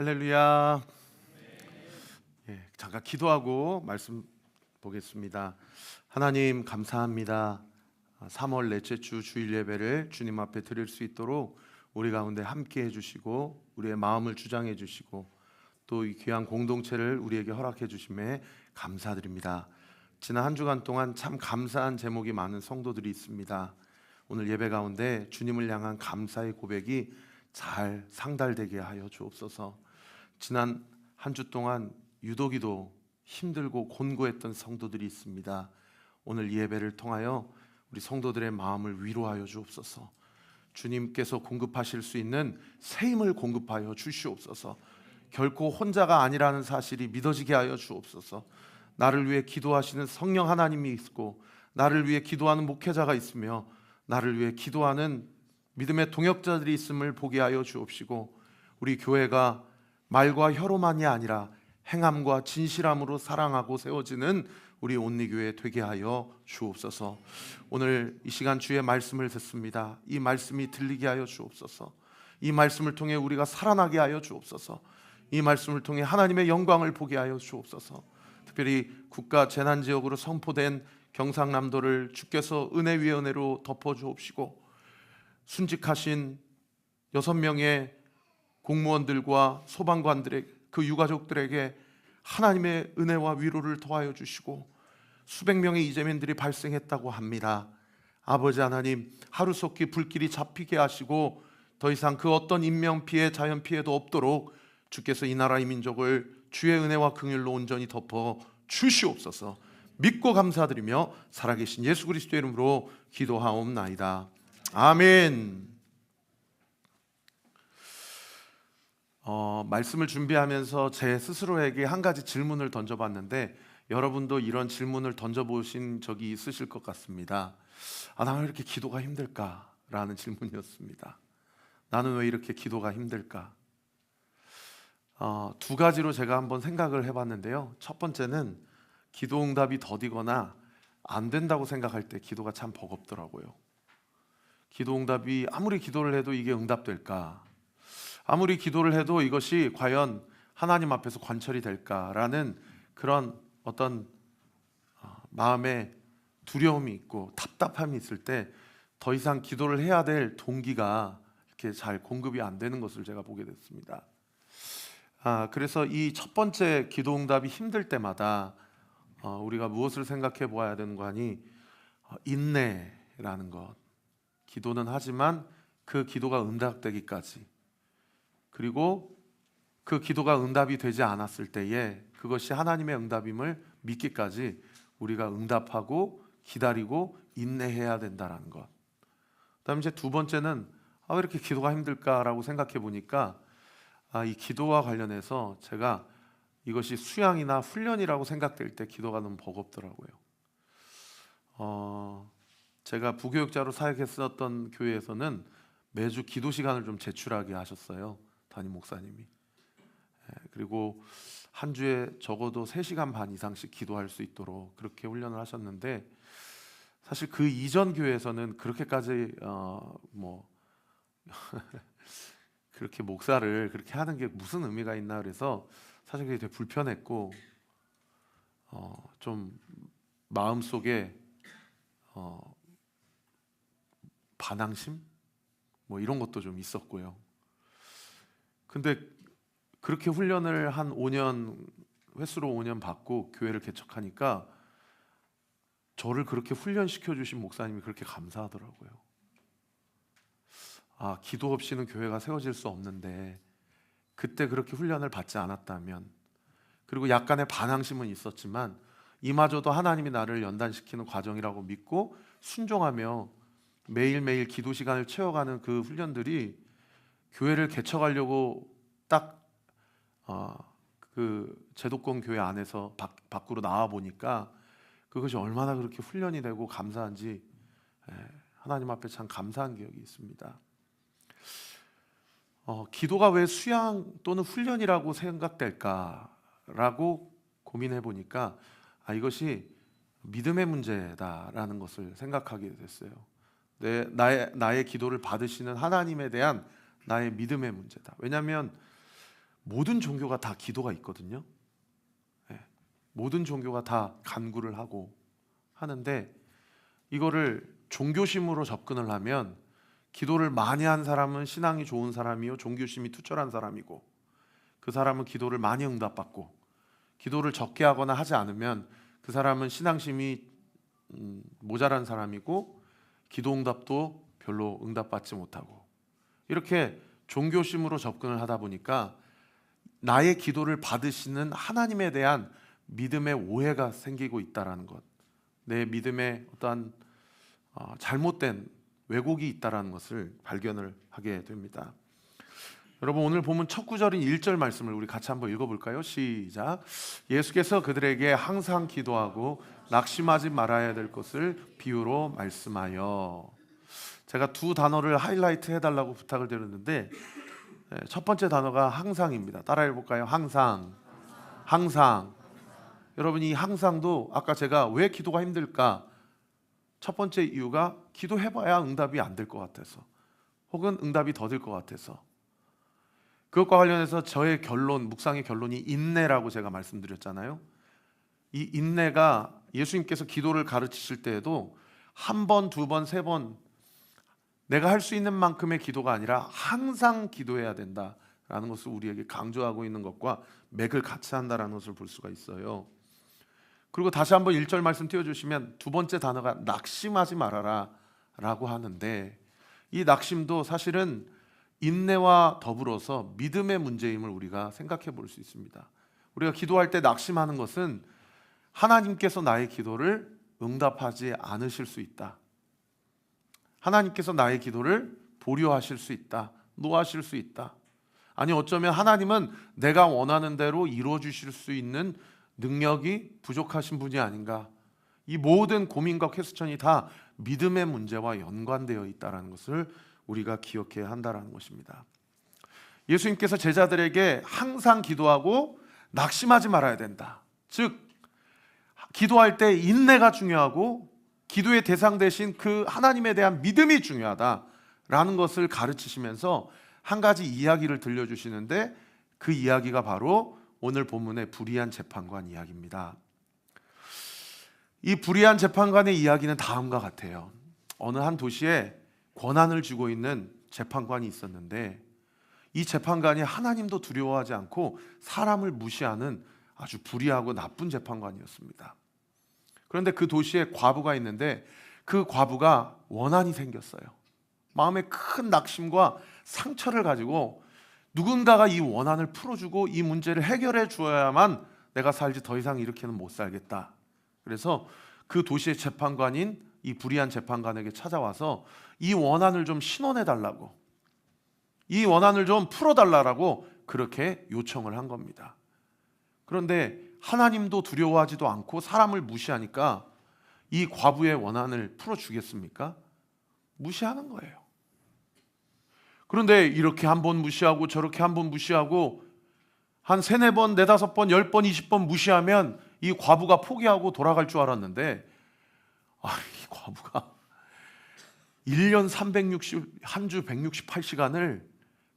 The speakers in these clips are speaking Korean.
할렐루야. 잠깐 기도하고 말씀 보겠습니다. 하나님 감사합니다. 3월 넷째 주 주일 예배를 주님 앞에 드릴 수 있도록 우리 가운데 함께 해주시고 우리의 마음을 주장해 주시고 또 이 귀한 공동체를 우리에게 허락해 주심에 감사드립니다. 지난 한 주간 동안 참 감사한 제목이 많은 성도들이 있습니다. 오늘 예배 가운데 주님을 향한 감사의 고백이 잘 상달되게 하여 주옵소서. 지난 한 주 동안 유독이도 힘들고 곤고했던 성도들이 있습니다. 오늘 이 예배를 통하여 우리 성도들의 마음을 위로하여 주옵소서. 주님께서 공급하실 수 있는 새 힘을 공급하여 주시옵소서. 결코 혼자가 아니라는 사실이 믿어지게 하여 주옵소서. 나를 위해 기도하시는 성령 하나님이 있고 나를 위해 기도하는 목회자가 있으며 나를 위해 기도하는 믿음의 동역자들이 있음을 보게 하여 주옵시고 우리 교회가 말과 혀로만이 아니라 행함과 진실함으로 사랑하고 세워지는 우리 온리교회 되게 하여 주옵소서. 오늘 이 시간 주의 말씀을 듣습니다. 이 말씀이 들리게 하여 주옵소서. 이 말씀을 통해 우리가 살아나게 하여 주옵소서. 이 말씀을 통해 하나님의 영광을 보게 하여 주옵소서. 특별히 국가 재난지역으로 선포된 경상남도를 주께서 은혜 위에 은혜로 덮어주옵시고 순직하신 6명의 공무원들과 소방관들의 그 유가족들에게 하나님의 은혜와 위로를 더하여 주시고 수백 명의 이재민들이 발생했다고 합니다. 아버지 하나님, 하루속히 불길이 잡히게 하시고 더 이상 그 어떤 인명피해 자연피해도 없도록 주께서 이 나라 이 민족을 주의 은혜와 긍휼로 온전히 덮어 주시옵소서. 믿고 감사드리며 살아계신 예수 그리스도의 이름으로 기도하옵나이다. 아멘. 말씀을 준비하면서 제 스스로에게 한 가지 질문을 던져봤는데 여러분도 이런 질문을 던져보신 적이 있으실 것 같습니다. 나는 왜 이렇게 기도가 힘들까? 라는 질문이었습니다. 나는 왜 이렇게 기도가 힘들까? 두 가지로 제가 한번 생각을 해봤는데요. 첫 번째는 기도 응답이 더디거나 안 된다고 생각할 때 기도가 참 버겁더라고요. 기도 응답이 아무리 기도를 해도 이게 응답될까? 아무리 기도를 해도 이것이 과연 하나님 앞에서 관철이 될까라는 그런 어떤 마음에 두려움이 있고 답답함이 있을 때 더 이상 기도를 해야 될 동기가 이렇게 잘 공급이 안 되는 것을 제가 보게 됐습니다. 그래서 이 첫 번째 기도 응답이 힘들 때마다 우리가 무엇을 생각해 보아야 되는 거 아니? 인내라는 것. 기도는 하지만 그 기도가 응답되기까지, 그리고 그 기도가 응답이 되지 않았을 때에 그것이 하나님의 응답임을 믿기까지 우리가 응답하고 기다리고 인내해야 된다는 것. 그다음에 이제 두 번째는 왜 이렇게 기도가 힘들까라고 생각해 보니까 이 기도와 관련해서 제가 이것이 수양이나 훈련이라고 생각될 때 기도가 너무 버겁더라고요. 제가 부교육자로 사역했었던 교회에서는 매주 기도 시간을 좀 제출하게 하셨어요. 담임 목사님이. 그리고 한 주에 적어도 3시간 반 이상씩 기도할 수 있도록 그렇게 훈련을 하셨는데 사실 그 이전 교회에서는 그렇게까지 그렇게 목사를 그렇게 하는 게 무슨 의미가 있나 그래서 사실 그게 되게 불편했고 좀 마음속에 반항심? 이런 것도 좀 있었고요. 근데 그렇게 훈련을 한 5년, 횟수로 5년 받고 교회를 개척하니까 저를 그렇게 훈련시켜 주신 목사님이 그렇게 감사하더라고요. 기도 없이는 교회가 세워질 수 없는데 그때 그렇게 훈련을 받지 않았다면, 그리고 약간의 반항심은 있었지만 이마저도 하나님이 나를 연단시키는 과정이라고 믿고 순종하며 매일매일 기도 시간을 채워가는 그 훈련들이 교회를 개척하려고 딱 그 제도권 교회 안에서 밖으로 나와 보니까 그것이 얼마나 그렇게 훈련이 되고 감사한지 하나님 앞에 참 감사한 기억이 있습니다. 기도가 왜 수양 또는 훈련이라고 생각될까라고 고민해 보니까 이것이 믿음의 문제다라는 것을 생각하게 됐어요. 나의 기도를 받으시는 하나님에 대한 나의 믿음의 문제다. 왜냐하면 모든 종교가 다 기도가 있거든요. 예, 모든 종교가 다 간구를 하고 하는데 이거를 종교심으로 접근을 하면 기도를 많이 한 사람은 신앙이 좋은 사람이요 종교심이 투철한 사람이고, 그 사람은 기도를 많이 응답받고, 기도를 적게 하거나 하지 않으면 그 사람은 신앙심이 모자란 사람이고 기도 응답도 별로 응답받지 못하고, 이렇게 종교심으로 접근을 하다 보니까 나의 기도를 받으시는 하나님에 대한 믿음의 오해가 생기고 있다라는 것, 내 믿음에 어떠한 잘못된 왜곡이 있다라는 것을 발견을 하게 됩니다. 여러분, 오늘 본문 첫 구절인 1절 말씀을 우리 같이 한번 읽어볼까요? 시작. 예수께서 그들에게 항상 기도하고 낙심하지 말아야 될 것을 비유로 말씀하여. 제가 두 단어를 하이라이트 해달라고 부탁을 드렸는데 첫 번째 단어가 항상입니다. 따라해 볼까요? 항상. 항상. 여러분, 이 항상도 아까 제가 왜 기도가 힘들까? 첫 번째 이유가 기도해봐야 응답이 안 될 것 같아서, 혹은 응답이 더딜 것 같아서. 그것과 관련해서 저의 결론, 묵상의 결론이 인내라고 제가 말씀드렸잖아요. 이 인내가 예수님께서 기도를 가르치실 때에도 한 번, 두 번, 세 번 내가 할 수 있는 만큼의 기도가 아니라 항상 기도해야 된다라는 것을 우리에게 강조하고 있는 것과 맥을 같이 한다라는 것을 볼 수가 있어요. 그리고 다시 한번 1절 말씀 띄워주시면 두 번째 단어가 낙심하지 말아라 라고 하는데, 이 낙심도 사실은 인내와 더불어서 믿음의 문제임을 우리가 생각해 볼 수 있습니다. 우리가 기도할 때 낙심하는 것은 하나님께서 나의 기도를 응답하지 않으실 수 있다, 하나님께서 나의 기도를 보류하실 수 있다, 노하실 수 있다, 아니 어쩌면 하나님은 내가 원하는 대로 이루어 주실 수 있는 능력이 부족하신 분이 아닌가. 이 모든 고민과 퀘스천이 다 믿음의 문제와 연관되어 있다는 것을 우리가 기억해야 한다는 것입니다. 예수님께서 제자들에게 항상 기도하고 낙심하지 말아야 된다, 즉 기도할 때 인내가 중요하고 기도의 대상 대신 그 하나님에 대한 믿음이 중요하다라는 것을 가르치시면서 한 가지 이야기를 들려주시는데, 그 이야기가 바로 오늘 본문의 불의한 재판관 이야기입니다. 이 불의한 재판관의 이야기는 다음과 같아요. 어느 한 도시에 권한을 쥐고 있는 재판관이 있었는데, 이 재판관이 하나님도 두려워하지 않고 사람을 무시하는 아주 불의하고 나쁜 재판관이었습니다. 그런데 그 도시에 과부가 있는데 그 과부가 원한이 생겼어요. 마음에 큰 낙심과 상처를 가지고 누군가가 이 원한을 풀어주고 이 문제를 해결해 주어야만 내가 살지 더 이상 이렇게는 못 살겠다. 그래서 그 도시의 재판관인 이 불의한 재판관에게 찾아와서 이 원한을 좀 신원해 달라고, 이 원한을 좀 풀어달라고 그렇게 요청을 한 겁니다. 그런데 하나님도 두려워하지도 않고 사람을 무시하니까 이 과부의 원한을 풀어주겠습니까? 무시하는 거예요. 그런데 이렇게 한 번 무시하고 저렇게 한 번 무시하고 한 3, 4번, 4, 5번, 10번, 20번 무시하면 이 과부가 포기하고 돌아갈 줄 알았는데, 이 과부가 1년 360, 한 주 168시간을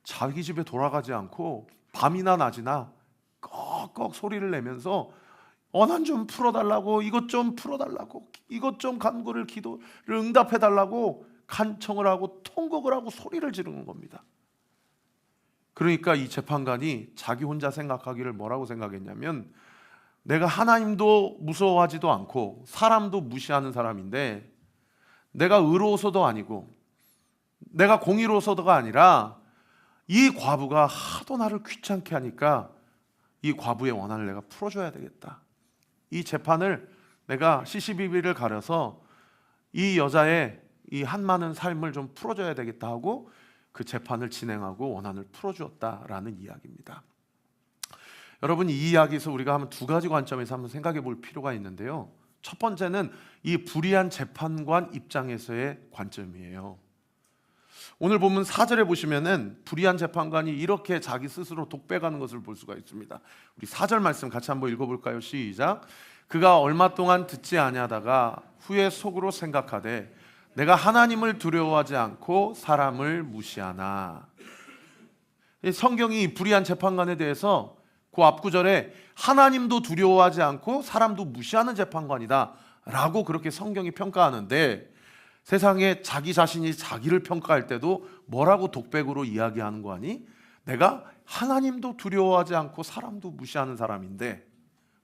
자기 집에 돌아가지 않고 밤이나 낮이나 꺽꺽 소리를 내면서 원한 좀 풀어달라고, 이것 좀 풀어달라고, 이것 좀 간구를, 기도를 응답해달라고 간청을 하고 통곡을 하고 소리를 지르는 겁니다. 그러니까 이 재판관이 자기 혼자 생각하기를 뭐라고 생각했냐면, 내가 하나님도 무서워하지도 않고 사람도 무시하는 사람인데, 내가 의로워서도 아니고 내가 공의로워서도가 아니라 이 과부가 하도 나를 귀찮게 하니까 이 과부의 원한을 내가 풀어줘야 되겠다. 이 재판을 내가 시시비비를 가려서 이 여자의 이 한많은 삶을 좀 풀어줘야 되겠다 하고 그 재판을 진행하고 원한을 풀어주었다라는 이야기입니다. 여러분, 이 이야기에서 우리가 한번 두 가지 관점에서 한번 생각해 볼 필요가 있는데요. 첫 번째는 이 불의한 재판관 입장에서의 관점이에요. 오늘 본문 4절에 보시면은 불의한 재판관이 이렇게 자기 스스로 독백하는 것을 볼 수가 있습니다. 우리 4절 말씀 같이 한번 읽어볼까요? 시작. 그가 얼마 동안 듣지 아니하다가 후에 속으로 생각하되 내가 하나님을 두려워하지 않고 사람을 무시하나. 이 성경이 불의한 재판관에 대해서 그 앞구절에 하나님도 두려워하지 않고 사람도 무시하는 재판관이다 라고 그렇게 성경이 평가하는데, 세상에 자기 자신이 자기를 평가할 때도 뭐라고 독백으로 이야기하는 거 아니? 내가 하나님도 두려워하지 않고 사람도 무시하는 사람인데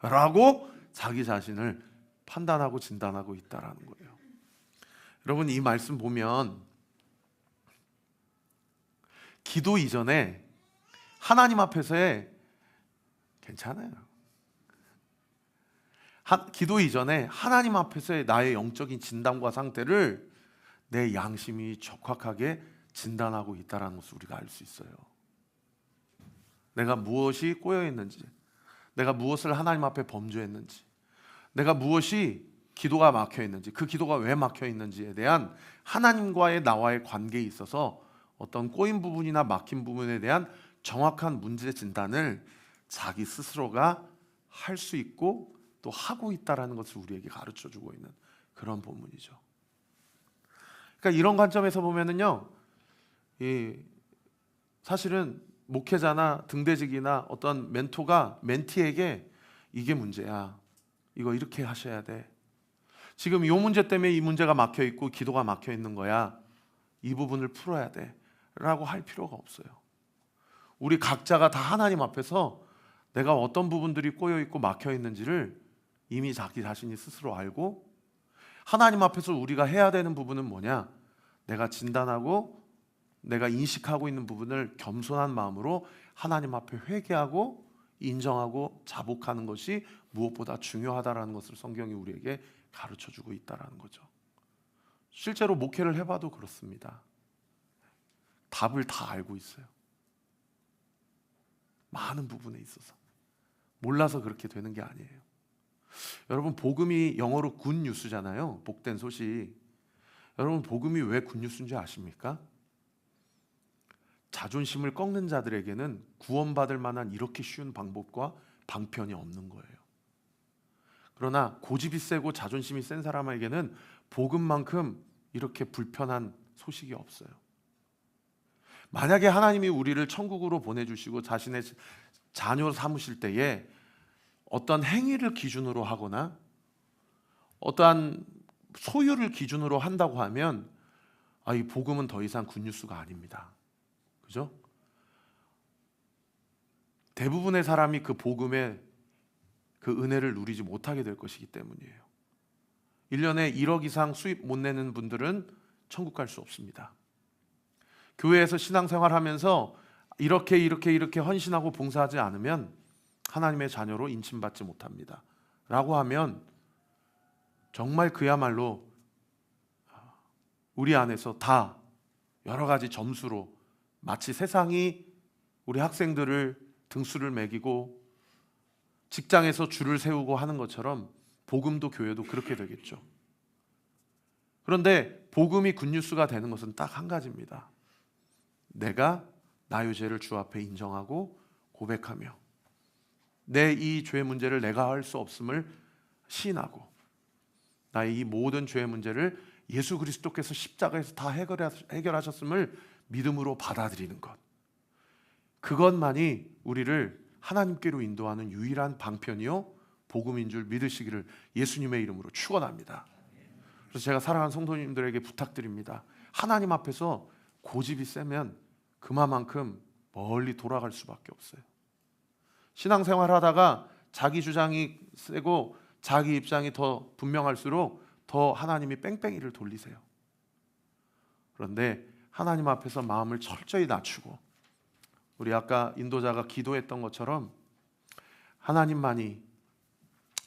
라고 자기 자신을 판단하고 진단하고 있다라는 거예요. 여러분, 이 말씀 보면 기도 이전에 하나님 앞에서의 괜찮아요. 기도 이전에 하나님 앞에서의 나의 영적인 진단과 상태를 내 양심이 적확하게 진단하고 있다는 것을 우리가 알 수 있어요. 내가 무엇이 꼬여 있는지, 내가 무엇을 하나님 앞에 범죄했는지, 내가 무엇이 기도가 막혀 있는지, 그 기도가 왜 막혀 있는지에 대한 하나님과의 나와의 관계에 있어서 어떤 꼬인 부분이나 막힌 부분에 대한 정확한 문제 진단을 자기 스스로가 할 수 있고 또 하고 있다라는 것을 우리에게 가르쳐 주고 있는 그런 본문이죠. 그러니까 이런 관점에서 보면은요, 사실은 목회자나 등대직이나 어떤 멘토가 멘티에게 이게 문제야, 이거 이렇게 하셔야 돼, 지금 이 문제 때문에 이 문제가 막혀 있고 기도가 막혀 있는 거야, 이 부분을 풀어야 돼 라고 할 필요가 없어요. 우리 각자가 다 하나님 앞에서 내가 어떤 부분들이 꼬여 있고 막혀 있는지를 이미 자기 자신이 스스로 알고, 하나님 앞에서 우리가 해야 되는 부분은 뭐냐, 내가 진단하고 내가 인식하고 있는 부분을 겸손한 마음으로 하나님 앞에 회개하고 인정하고 자복하는 것이 무엇보다 중요하다라는 것을 성경이 우리에게 가르쳐주고 있다라는 거죠. 실제로 목회를 해봐도 그렇습니다. 답을 다 알고 있어요. 많은 부분에 있어서 몰라서 그렇게 되는 게 아니에요. 여러분, 복음이 영어로 굿뉴스잖아요. 복된 소식. 여러분, 복음이 왜 굿뉴스인지 아십니까? 자존심을 꺾는 자들에게는 구원받을 만한 이렇게 쉬운 방법과 방편이 없는 거예요. 그러나 고집이 세고 자존심이 센 사람에게는 복음만큼 이렇게 불편한 소식이 없어요. 만약에 하나님이 우리를 천국으로 보내주시고 자신의 자녀 삼으실 때에 어떤 행위를 기준으로 하거나 어떠한 소유를 기준으로 한다고 하면 이 복음은 더 이상 굿뉴스가 아닙니다. 그죠? 대부분의 사람이 그 복음의 그 은혜를 누리지 못하게 될 것이기 때문이에요. 1년에 1억 이상 수입 못 내는 분들은 천국 갈 수 없습니다. 교회에서 신앙생활하면서 이렇게 헌신하고 봉사하지 않으면 하나님의 자녀로 인침받지 못합니다 라고 하면 정말 그야말로 우리 안에서 다 여러 가지 점수로 마치 세상이 우리 학생들을 등수를 매기고 직장에서 줄을 세우고 하는 것처럼 복음도 교회도 그렇게 되겠죠. 그런데 복음이 굿뉴스가 되는 것은 딱 한 가지입니다. 내가 나의 죄를 주 앞에 인정하고 고백하며 내 이 죄 문제를 내가 할 수 없음을 시인하고 나의 이 모든 죄의 문제를 예수 그리스도께서 십자가에서 다 해결하셨음을 믿음으로 받아들이는 것, 그것만이 우리를 하나님께로 인도하는 유일한 방편이요 복음인 줄 믿으시기를 예수님의 이름으로 축원합니다. 그래서 제가 사랑하는 성도님들에게 부탁드립니다. 하나님 앞에서 고집이 세면 그만큼 멀리 돌아갈 수밖에 없어요. 신앙생활 하다가 자기 주장이 세고 자기 입장이 더 분명할수록 더 하나님이 뺑뺑이를 돌리세요. 그런데 하나님 앞에서 마음을 철저히 낮추고 우리 아까 인도자가 기도했던 것처럼 하나님만이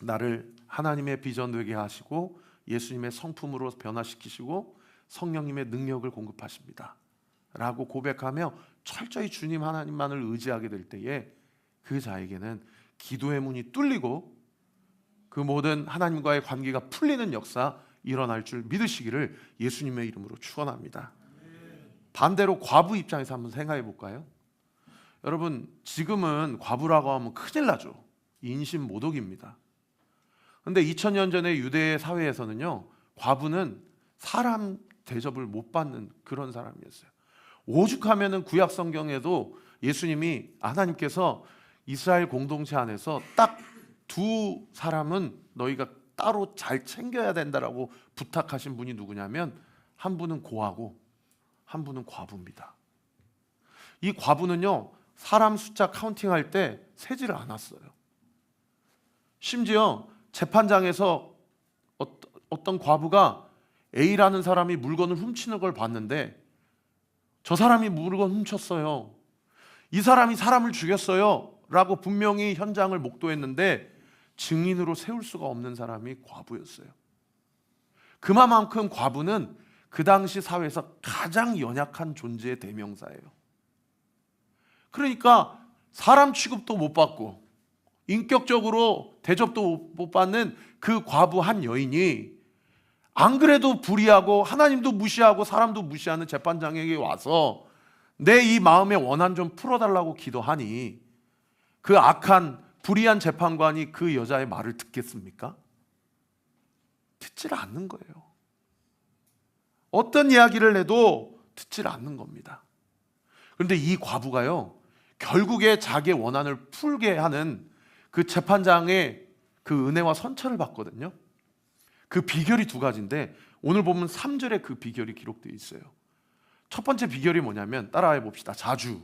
나를 하나님의 비전 되게 하시고 예수님의 성품으로 변화시키시고 성령님의 능력을 공급하십니다 라고 고백하며 철저히 주님 하나님만을 의지하게 될 때에 그 자에게는 기도의 문이 뚫리고 그 모든 하나님과의 관계가 풀리는 역사 일어날 줄 믿으시기를 예수님의 이름으로 축원합니다. 반대로 과부 입장에서 한번 생각해 볼까요? 여러분, 지금은 과부라고 하면 큰일 나죠. 인신모독입니다. 그런데 2000년 전에 유대 사회에서는요, 과부는 사람 대접을 못 받는 그런 사람이었어요. 오죽하면은 구약 성경에도 하나님께서 이스라엘 공동체 안에서 딱 두 사람은 너희가 따로 잘 챙겨야 된다라고 부탁하신 분이 누구냐면 한 분은 고아고 한 분은 과부입니다. 이 과부는요, 사람 숫자 카운팅할 때 세지를 않았어요. 심지어 재판장에서 어떤 과부가 A라는 사람이 물건을 훔치는 걸 봤는데 저 사람이 물건 훔쳤어요, 이 사람이 사람을 죽였어요 라고 분명히 현장을 목도했는데 증인으로 세울 수가 없는 사람이 과부였어요. 그만큼 과부는 그 당시 사회에서 가장 연약한 존재의 대명사예요. 그러니까 사람 취급도 못 받고 인격적으로 대접도 못 받는 그 과부 한 여인이 안 그래도 불의하고 하나님도 무시하고 사람도 무시하는 재판장에게 와서 내 이 마음의 원한 좀 풀어달라고 기도하니 그 악한 불의한 재판관이 그 여자의 말을 듣겠습니까? 듣질 않는 거예요. 어떤 이야기를 해도 듣질 않는 겁니다. 그런데 이 과부가요, 결국에 자기의 원한을 풀게 하는 그 재판장의 그 은혜와 선처를 받거든요. 그 비결이 두 가지인데 오늘 보면 3절에 그 비결이 기록되어 있어요. 첫 번째 비결이 뭐냐면 따라해 봅시다. 자주.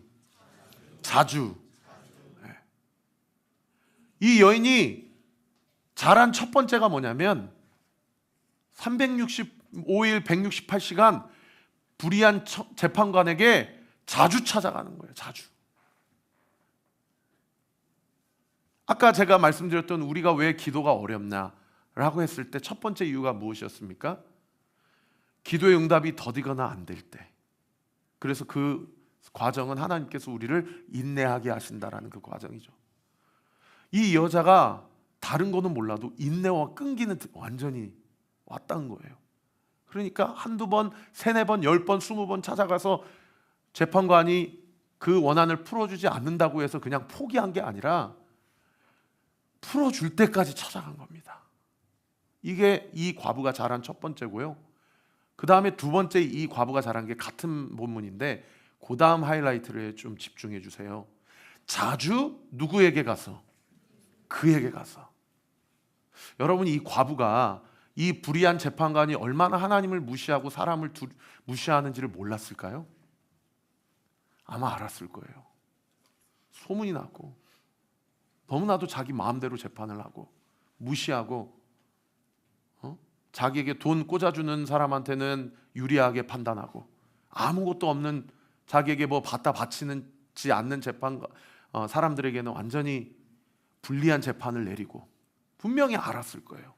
이 여인이 잘한 첫 번째가 뭐냐면 365일 168시간 불의한 재판관에게 자주 찾아가는 거예요. 자주. 아까 제가 말씀드렸던 우리가 왜 기도가 어렵냐라고 했을 때 첫 번째 이유가 무엇이었습니까? 기도의 응답이 더디거나 안 될 때. 그래서 그 과정은 하나님께서 우리를 인내하게 하신다라는 그 과정이죠. 이 여자가 다른 거는 몰라도 인내와 끈기는 완전히 왔다는 거예요. 그러니까 한두 번, 세네 번, 10번, 20번 찾아가서 재판관이 그 원한을 풀어주지 않는다고 해서 그냥 포기한 게 아니라 풀어줄 때까지 찾아간 겁니다. 이게 이 과부가 잘한 첫 번째고요. 그 다음에 두 번째 이 과부가 잘한 게 같은 본문인데 그 다음 하이라이트를 좀 집중해 주세요. 자주 누구에게 가서? 그에게 가서. 여러분, 이 과부가 이 불의한 재판관이 얼마나 하나님을 무시하고 사람을 무시하는지를 몰랐을까요? 아마 알았을 거예요. 소문이 났고 너무나도 자기 마음대로 재판을 하고 무시하고 자기에게 돈 꽂아주는 사람한테는 유리하게 판단하고 아무것도 없는 자기에게 뭐 받다 바치지 않는 사람들에게는 완전히 불리한 재판을 내리고 분명히 알았을 거예요.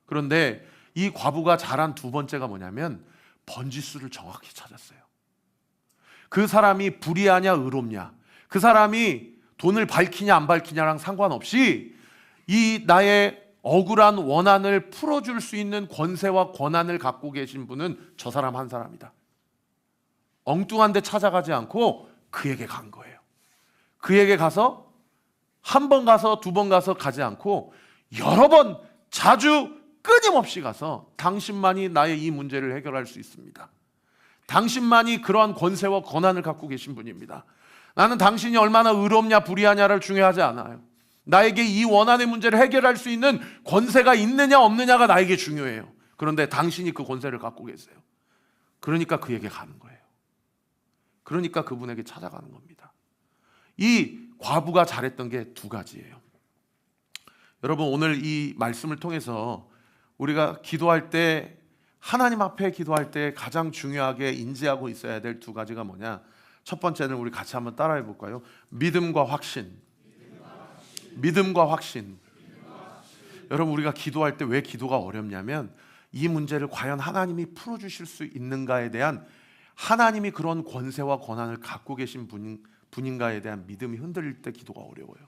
그런데 이 과부가 잘한 두 번째가 뭐냐면 번지수를 정확히 찾았어요. 그 사람이 불의하냐 의롭냐, 그 사람이 돈을 밝히냐 안 밝히냐랑 상관없이 이 나의 억울한 원한을 풀어줄 수 있는 권세와 권한을 갖고 계신 분은 저 사람 한 사람이다. 엉뚱한 데 찾아가지 않고 그에게 간 거예요. 그에게 가서 한 번 가서 두 번 가서 가지 않고 여러 번 자주 끊임없이 가서 당신만이 나의 이 문제를 해결할 수 있습니다. 당신만이 그러한 권세와 권한을 갖고 계신 분입니다. 나는 당신이 얼마나 의롭냐 불의하냐를 중요하지 않아요. 나에게 이 원한의 문제를 해결할 수 있는 권세가 있느냐 없느냐가 나에게 중요해요. 그런데 당신이 그 권세를 갖고 계세요. 그러니까 그에게 가는 거예요. 그러니까 그분에게 찾아가는 겁니다. 이 과부가 잘했던 게 두 가지예요. 여러분, 오늘 이 말씀을 통해서 우리가 기도할 때, 하나님 앞에 기도할 때 가장 중요하게 인지하고 있어야 될 두 가지가 뭐냐? 첫 번째는 우리 같이 한번 따라해 볼까요? 믿음과 확신. 믿음과 확신. 여러분, 우리가 기도할 때 왜 기도가 어렵냐면 이 문제를 과연 하나님이 풀어주실 수 있는가에 대한, 하나님이 그런 권세와 권한을 갖고 계신 분인가에 대한 믿음이 흔들릴 때 기도가 어려워요.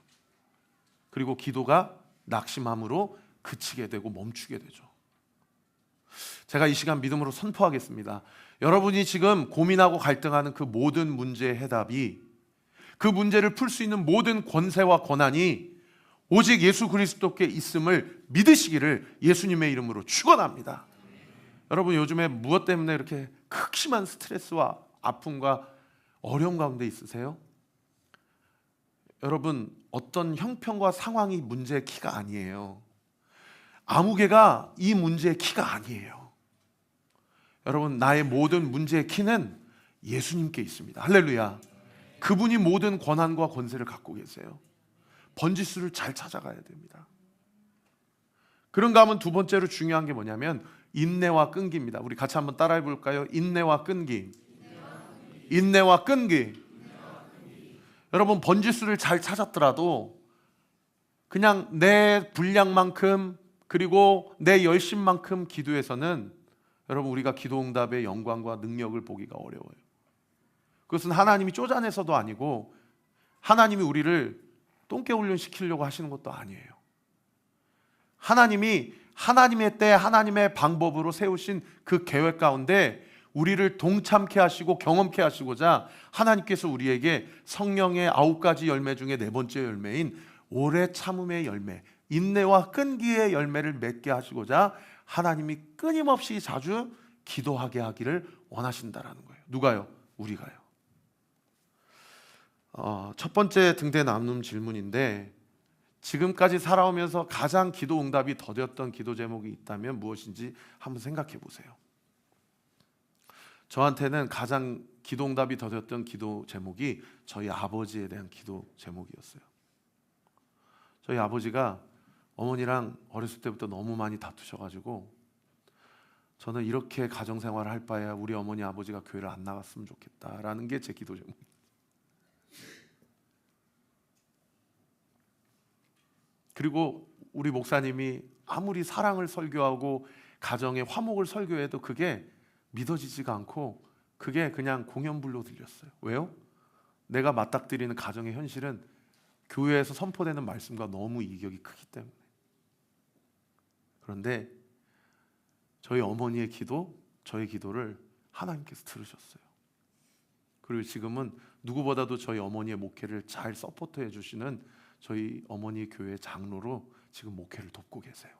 그리고 기도가 낙심함으로 그치게 되고 멈추게 되죠. 제가 이 시간 믿음으로 선포하겠습니다. 여러분이 지금 고민하고 갈등하는 그 모든 문제의 해답이, 그 문제를 풀 수 있는 모든 권세와 권한이 오직 예수 그리스도께 있음을 믿으시기를 예수님의 이름으로 축원합니다. 여러분, 요즘에 무엇 때문에 이렇게 극심한 스트레스와 아픔과 어려움 가운데 있으세요? 여러분, 어떤 형편과 상황이 문제의 키가 아니에요. 아무개가 이 문제의 키가 아니에요. 여러분, 나의 모든 문제의 키는 예수님께 있습니다. 할렐루야. 그분이 모든 권한과 권세를 갖고 계세요. 번지수를 잘 찾아가야 됩니다. 그런가 하면 두 번째로 중요한 게 뭐냐면 인내와 끈기입니다. 우리 같이 한번 따라해 볼까요? 인내와 끈기. 인내와 끈기. 여러분, 번지수를 잘 찾았더라도 그냥 내 분량만큼 그리고 내 열심만큼 기도해서는 여러분, 우리가 기도 응답의 영광과 능력을 보기가 어려워요. 그것은 하나님이 쪼잔해서도 아니고 하나님이 우리를 똥개훈련 시키려고 하시는 것도 아니에요. 하나님이 하나님의 때 하나님의 방법으로 세우신 그 계획 가운데 우리를 동참케 하시고 경험케 하시고자 하나님께서 우리에게 성령의 9가지 열매 중에 4번째 열매인 오래 참음의 열매, 인내와 끈기의 열매를 맺게 하시고자 하나님이 끊임없이 자주 기도하게 하기를 원하신다라는 거예요. 누가요? 우리가요. 첫 번째 등대 나눔 질문인데, 지금까지 살아오면서 가장 기도 응답이 더뎠던 기도 제목이 있다면 무엇인지 한번 생각해 보세요. 저한테는 가장 기도 응답이 더뎠던 기도 제목이 저희 아버지에 대한 기도 제목이었어요. 저희 아버지가 어머니랑 어렸을 때부터 너무 많이 다투셔가지고 저는 이렇게 가정생활을 할 바에야 우리 어머니 아버지가 교회를 안 나갔으면 좋겠다라는 게 제 기도 제목. 그리고 우리 목사님이 아무리 사랑을 설교하고 가정의 화목을 설교해도 그게 믿어지지가 않고 그게 그냥 공연불로 들렸어요. 왜요? 내가 맞닥뜨리는 가정의 현실은 교회에서 선포되는 말씀과 너무 이격이 크기 때문에. 그런데 저희 어머니의 기도, 저의 기도를 하나님께서 들으셨어요. 그리고 지금은 누구보다도 저희 어머니의 목회를 잘 서포트해 주시는 저희 어머니 교회 장로로 지금 목회를 돕고 계세요.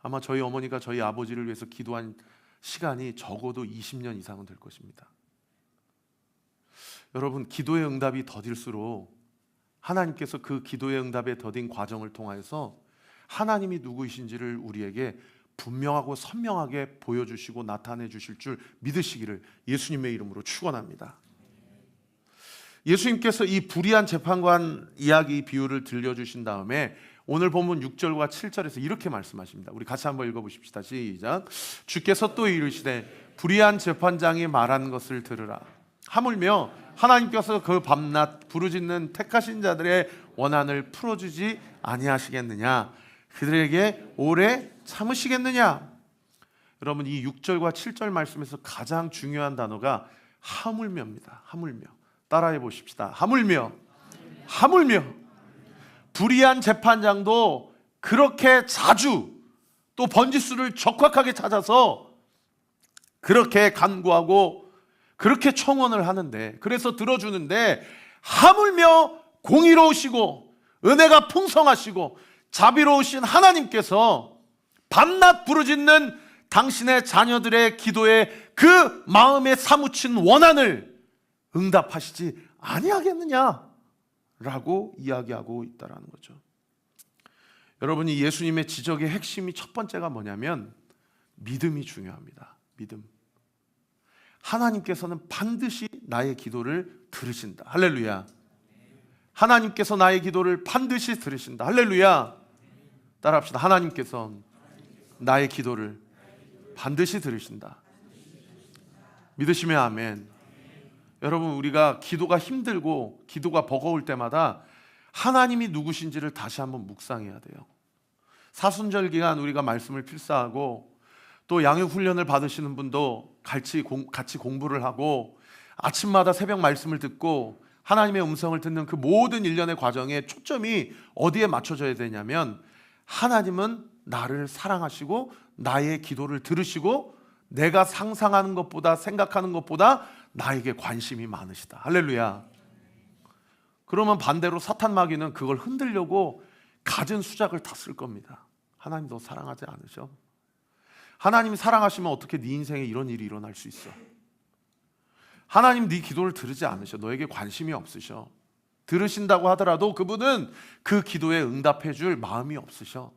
아마 저희 어머니가 저희 아버지를 위해서 기도한 시간이 적어도 20년 이상은 될 것입니다. 여러분, 기도의 응답이 더딜수록 하나님께서 그 기도의 응답에 더딘 과정을 통하여서 하나님이 누구이신지를 우리에게 분명하고 선명하게 보여주시고 나타내 주실 줄 믿으시기를 예수님의 이름으로 축원합니다. 예수님께서 이 불의한 재판관 이야기 비유를 들려주신 다음에 오늘 본문 6절과 7절에서 이렇게 말씀하십니다. 우리 같이 한번 읽어보십시다. 시작. 주께서 또 이르시되 불의한 재판장이 말한 것을 들으라. 하물며 하나님께서 그 밤낮 부르짖는 택하신 자들의 원한을 풀어주지 아니하시겠느냐? 그들에게 오래 참으시겠느냐? 여러분, 이 6절과 7절 말씀에서 가장 중요한 단어가 하물며입니다. 하물며. 따라해 보십시다. 하물며. 하물며. 불의한 재판장도 그렇게 자주 또 번지수를 적확하게 찾아서 그렇게 간구하고 그렇게 청원을 하는데, 그래서 들어주는데 하물며 공의로우시고 은혜가 풍성하시고 자비로우신 하나님께서 밤낮 부르짖는 당신의 자녀들의 기도에 그 마음에 사무친 원한을 응답하시지 아니하겠느냐라고 이야기하고 있다라는 거죠. 여러분이 예수님의 지적의 핵심이 첫 번째가 뭐냐면 믿음이 중요합니다. 믿음. 하나님께서는 반드시 나의 기도를 들으신다. 할렐루야. 하나님께서 나의 기도를 반드시 들으신다. 할렐루야. 따라합시다. 하나님께서 나의 기도를 반드시 들으신다. 믿으시면 아멘. 여러분, 우리가 기도가 힘들고 기도가 버거울 때마다 하나님이 누구신지를 다시 한번 묵상해야 돼요. 사순절 기간 우리가 말씀을 필사하고 또 양육 훈련을 받으시는 분도 같이 공부를 하고 아침마다 새벽 말씀을 듣고 하나님의 음성을 듣는 그 모든 일련의 과정에 초점이 어디에 맞춰져야 되냐면 하나님은 나를 사랑하시고 나의 기도를 들으시고 내가 상상하는 것보다 생각하는 것보다 나에게 관심이 많으시다. 할렐루야. 그러면 반대로 사탄 마귀는 그걸 흔들려고 갖은 수작을 다 쓸 겁니다. 하나님 너 사랑하지 않으셔? 하나님이 사랑하시면 어떻게 네 인생에 이런 일이 일어날 수 있어? 하나님 네 기도를 들으지 않으셔? 너에게 관심이 없으셔? 들으신다고 하더라도 그분은 그 기도에 응답해 줄 마음이 없으셔.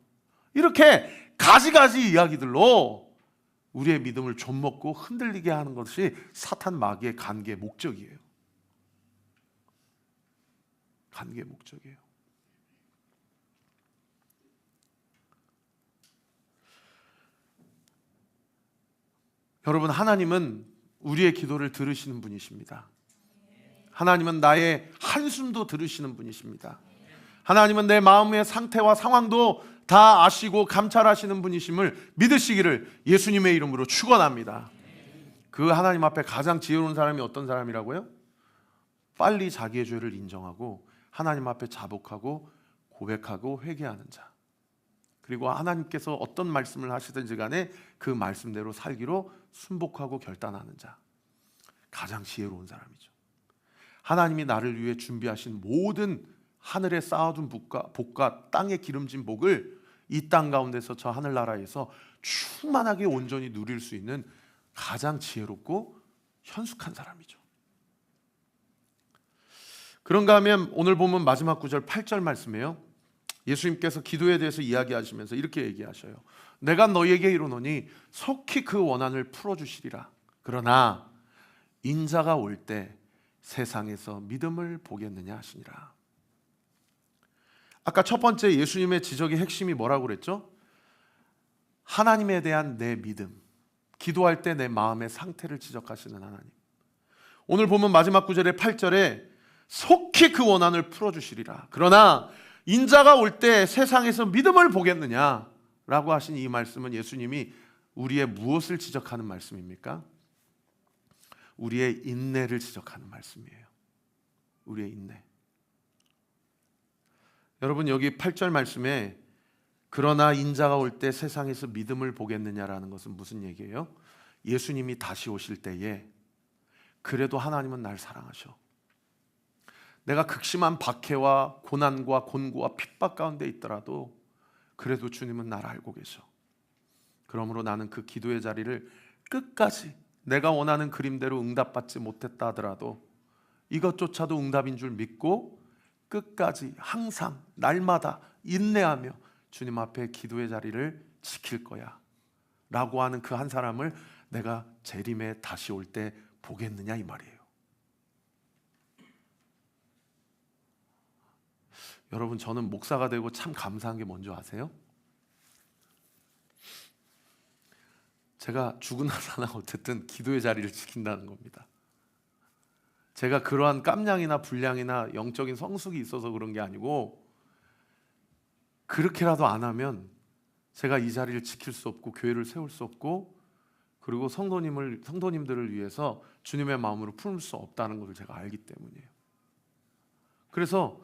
이렇게 가지가지 이야기들로 우리의 믿음을 좀먹고 흔들리게 하는 것이 사탄 마귀의 간계의 목적이에요. 간계의 목적이에요. 여러분, 하나님은 우리의 기도를 들으시는 분이십니다. 하나님은 나의 한숨도 들으시는 분이십니다. 하나님은 내 마음의 상태와 상황도 다 아시고 감찰하시는 분이심을 믿으시기를 예수님의 이름으로 축원합니다. 그 하나님 앞에 가장 지혜로운 사람이 어떤 사람이라고요? 빨리 자기의 죄를 인정하고 하나님 앞에 자복하고 고백하고 회개하는 자. 그리고 하나님께서 어떤 말씀을 하시든지 간에 그 말씀대로 살기로 순복하고 결단하는 자. 가장 지혜로운 사람이죠. 하나님이 나를 위해 준비하신 모든 하늘에 쌓아둔 복과 땅에 기름진 복을 이 땅 가운데서 저 하늘나라에서 충만하게 온전히 누릴 수 있는 가장 지혜롭고 현숙한 사람이죠. 그런가 하면 오늘 보면 마지막 구절 8절 말씀이에요. 예수님께서 기도에 대해서 이야기하시면서 이렇게 얘기하셔요. 내가 너희에게 이르노니 속히 그 원한을 풀어주시리라. 그러나 인자가 올 때 세상에서 믿음을 보겠느냐 하시니라. 아까 첫 번째 예수님의 지적의 핵심이 뭐라고 그랬죠? 하나님에 대한 내 믿음, 기도할 때 내 마음의 상태를 지적하시는 하나님. 오늘 보면 마지막 구절의 8절에 속히 그 원한을 풀어주시리라. 그러나 인자가 올 때 세상에서 믿음을 보겠느냐 라고 하신 이 말씀은 예수님이 우리의 무엇을 지적하는 말씀입니까? 우리의 인내를 지적하는 말씀이에요. 우리의 인내. 여러분, 여기 8절 말씀에 그러나 인자가 올 때 세상에서 믿음을 보겠느냐라는 것은 무슨 얘기예요? 예수님이 다시 오실 때에 그래도 하나님은 날 사랑하셔. 내가 극심한 박해와 고난과 곤고와 핍박 가운데 있더라도 그래도 주님은 나를 알고 계셔. 그러므로 나는 그 기도의 자리를 끝까지 내가 원하는 그림대로 응답받지 못했다 하더라도 이것조차도 응답인 줄 믿고 끝까지 항상 날마다 인내하며 주님 앞에 기도의 자리를 지킬 거야 라고 하는 그 한 사람을 내가 재림에 다시 올 때 보겠느냐 이 말이에요. 여러분, 저는 목사가 되고 참 감사한 게 뭔지 아세요? 제가 죽으나 사나 어쨌든 기도의 자리를 지킨다는 겁니다. 제가 그러한 깜냥이나 분량이나 영적인 성숙이 있어서 그런 게 아니고 그렇게라도 안 하면 제가 이 자리를 지킬 수 없고 교회를 세울 수 없고 그리고 성도님들을 위해서 주님의 마음으로 품을 수 없다는 것을 제가 알기 때문이에요. 그래서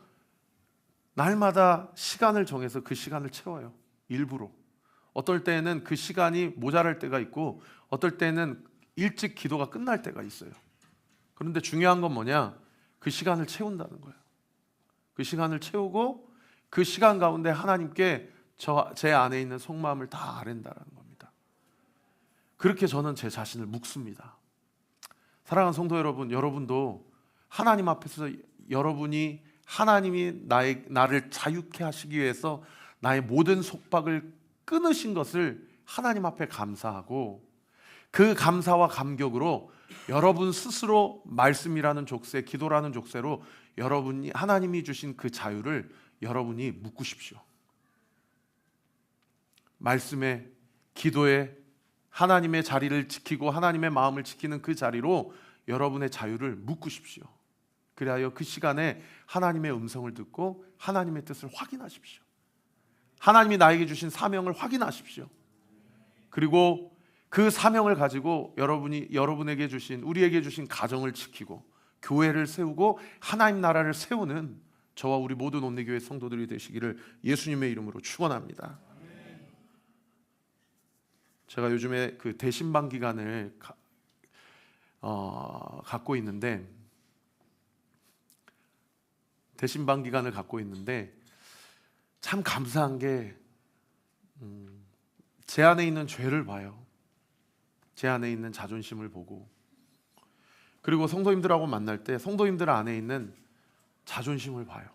날마다 시간을 정해서 그 시간을 채워요. 일부러. 어떨 때는 그 시간이 모자랄 때가 있고 어떨 때는 일찍 기도가 끝날 때가 있어요. 그런데 중요한 건 뭐냐? 그 시간을 채운다는 거예요. 그 시간을 채우고 그 시간 가운데 하나님께 제 안에 있는 속마음을 다 아랜다는 겁니다. 그렇게 저는 제 자신을 묵습니다. 사랑하는 성도 여러분, 여러분도 하나님 앞에서 하나님이 나를 자유케 하시기 위해서 나의 모든 속박을 끊으신 것을 하나님 앞에 감사하고 그 감사와 감격으로 여러분 스스로 말씀이라는 족쇄, 기도라는 족쇄로 하나님이 주신 그 자유를 여러분이 묶으십시오. 말씀에, 기도에 하나님의 자리를 지키고 하나님의 마음을 지키는 그 자리로 여러분의 자유를 묶으십시오. 그리하여 그 시간에 하나님의 음성을 듣고 하나님의 뜻을 확인하십시오. 하나님이 나에게 주신 사명을 확인하십시오. 그리고 그 사명을 가지고 우리에게 주신 가정을 지키고 교회를 세우고 하나님 나라를 세우는 저와 우리 모든 온리교회 성도들이 되시기를 예수님의 이름으로 축원합니다. 제가 요즘에 그 대신방 기간을 갖고 있는데 참 감사한 게 제 안에 있는 죄를 봐요. 제 안에 있는 자존심을 보고 그리고 성도님들하고 만날 때 성도님들 안에 있는 자존심을 봐요.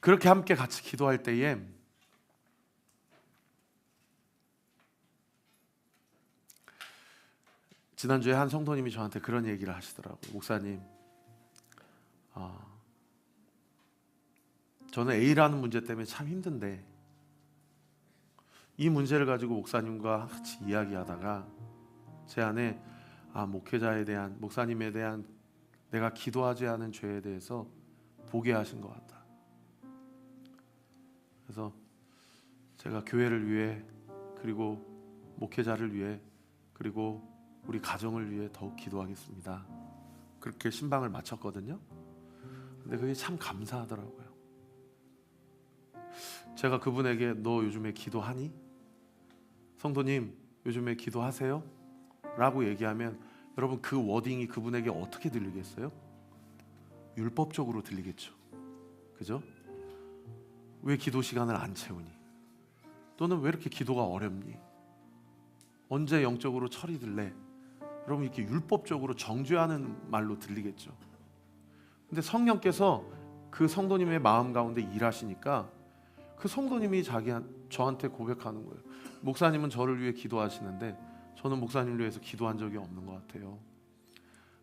그렇게 함께 같이 기도할 때에 지난주에 한 성도님이 저한테 그런 얘기를 하시더라고요. 목사님, 저는 A라는 문제 때문에 참 힘든데 이 문제를 가지고 목사님과 같이 이야기하다가 제 안에 목회자에 대한, 목사님에 대한 내가 기도하지 않은 죄에 대해서 보게 하신 것 같다. 그래서 제가 교회를 위해, 그리고 목회자를 위해, 그리고 우리 가정을 위해 더욱 기도하겠습니다. 그렇게 신방을 마쳤거든요. 근데 그게 참 감사하더라고요. 제가 그분에게 너 요즘에 기도하니? 성도님 요즘에 기도하세요? 라고 얘기하면 여러분 그 워딩이 그분에게 어떻게 들리겠어요? 율법적으로 들리겠죠. 그죠? 왜 기도 시간을 안 채우니? 또는 왜 이렇게 기도가 어렵니? 언제 영적으로 철이 들래? 여러분 이렇게 율법적으로 정죄하는 말로 들리겠죠. 근데 성령께서 그 성도님의 마음 가운데 일하시니까 그 성도님이 저한테 고백하는 거예요. 목사님은 저를 위해 기도하시는데 저는 목사님을 위해서 기도한 적이 없는 것 같아요.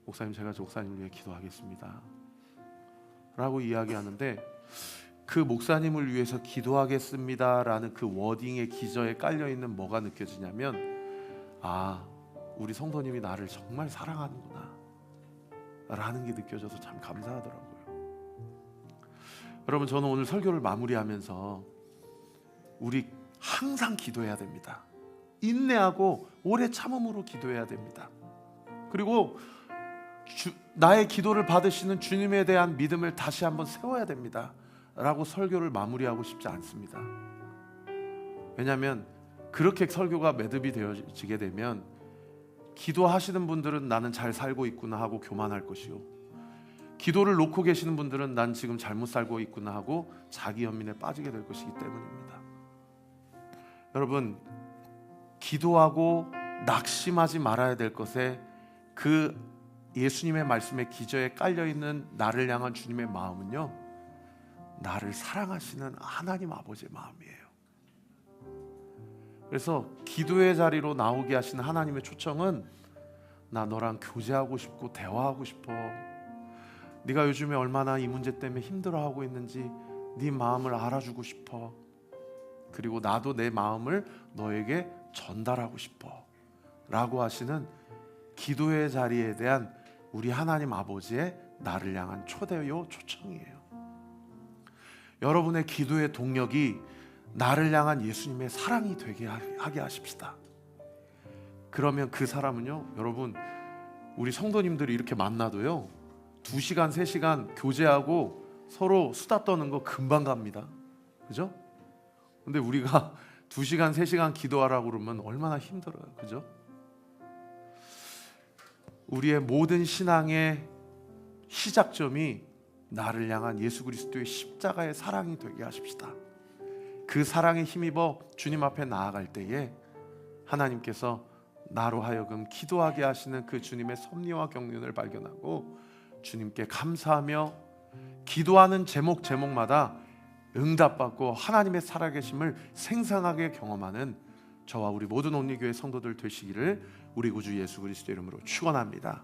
목사님, 제가 목사님을 위해 기도하겠습니다 라고 이야기하는데, 그 목사님을 위해서 기도하겠습니다 라는 그 워딩의 기저에 깔려있는 뭐가 느껴지냐면, 우리 성도님이 나를 정말 사랑하는구나 라는 게 느껴져서 참 감사하더라고요. 여러분, 저는 오늘 설교를 마무리하면서 우리 항상 기도해야 됩니다. 인내하고 오래 참음으로 기도해야 됩니다. 그리고 나의 기도를 받으시는 주님에 대한 믿음을 다시 한번 세워야 됩니다 라고 설교를 마무리하고 싶지 않습니다. 왜냐하면 그렇게 설교가 매듭이 되어지게 되면 기도하시는 분들은 나는 잘 살고 있구나 하고 교만할 것이요, 기도를 놓고 계시는 분들은 난 지금 잘못 살고 있구나 하고 자기 연민에 빠지게 될 것이기 때문입니다. 여러분, 기도하고 낙심하지 말아야 될 것에 그 예수님의 말씀의 기저에 깔려있는 나를 향한 주님의 마음은요, 나를 사랑하시는 하나님 아버지의 마음이에요. 그래서 기도의 자리로 나오게 하시는 하나님의 초청은, 나 너랑 교제하고 싶고 대화하고 싶어. 네가 요즘에 얼마나 이 문제 때문에 힘들어하고 있는지 네 마음을 알아주고 싶어. 그리고 나도 내 마음을 너에게 전달하고 싶어 라고 하시는 기도의 자리에 대한 우리 하나님 아버지의 나를 향한 초대요, 초청이에요. 여러분의 기도의 동력이 나를 향한 예수님의 사랑이 되게 하게 하십시다. 그러면 그 사람은요, 여러분, 우리 성도님들이 이렇게 만나도요 2시간 3시간 교제하고 서로 수다 떠는 거 금방 갑니다. 그죠? 근데 우리가 2시간 3시간 기도하라고 그러면 얼마나 힘들어요. 그죠? 우리의 모든 신앙의 시작점이 나를 향한 예수 그리스도의 십자가의 사랑이 되게 하십시다. 그 사랑에 힘입어 주님 앞에 나아갈 때에 하나님께서 나로 하여금 기도하게 하시는 그 주님의 섭리와 경륜을 발견하고 주님께 감사하며 기도하는 제목마다 응답받고 하나님의 살아계심을 생생하게 경험하는 저와 우리 모든 온리교회 성도들 되시기를 우리 구주 예수 그리스도 이름으로 축원합니다.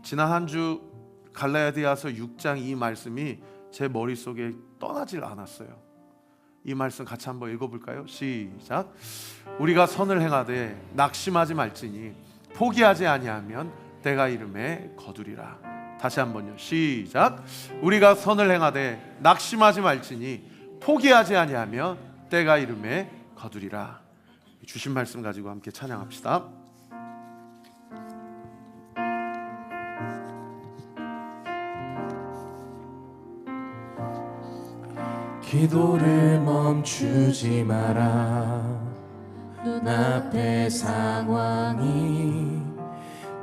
지난 한 주 갈라디아서 6장 이 말씀이 제 머릿속에 떠나질 않았어요. 이 말씀 같이 한번 읽어볼까요? 시작. 우리가 선을 행하되 낙심하지 말지니 포기하지 아니하면 때가 이름에 거두리라. 다시 한번요. 시작. 우리가 선을 행하되 낙심하지 말지니 포기하지 아니하면 때가 이름에 거두리라. 주신 말씀 가지고 함께 찬양합시다. 기도를 멈추지 마라. 눈앞의 상황이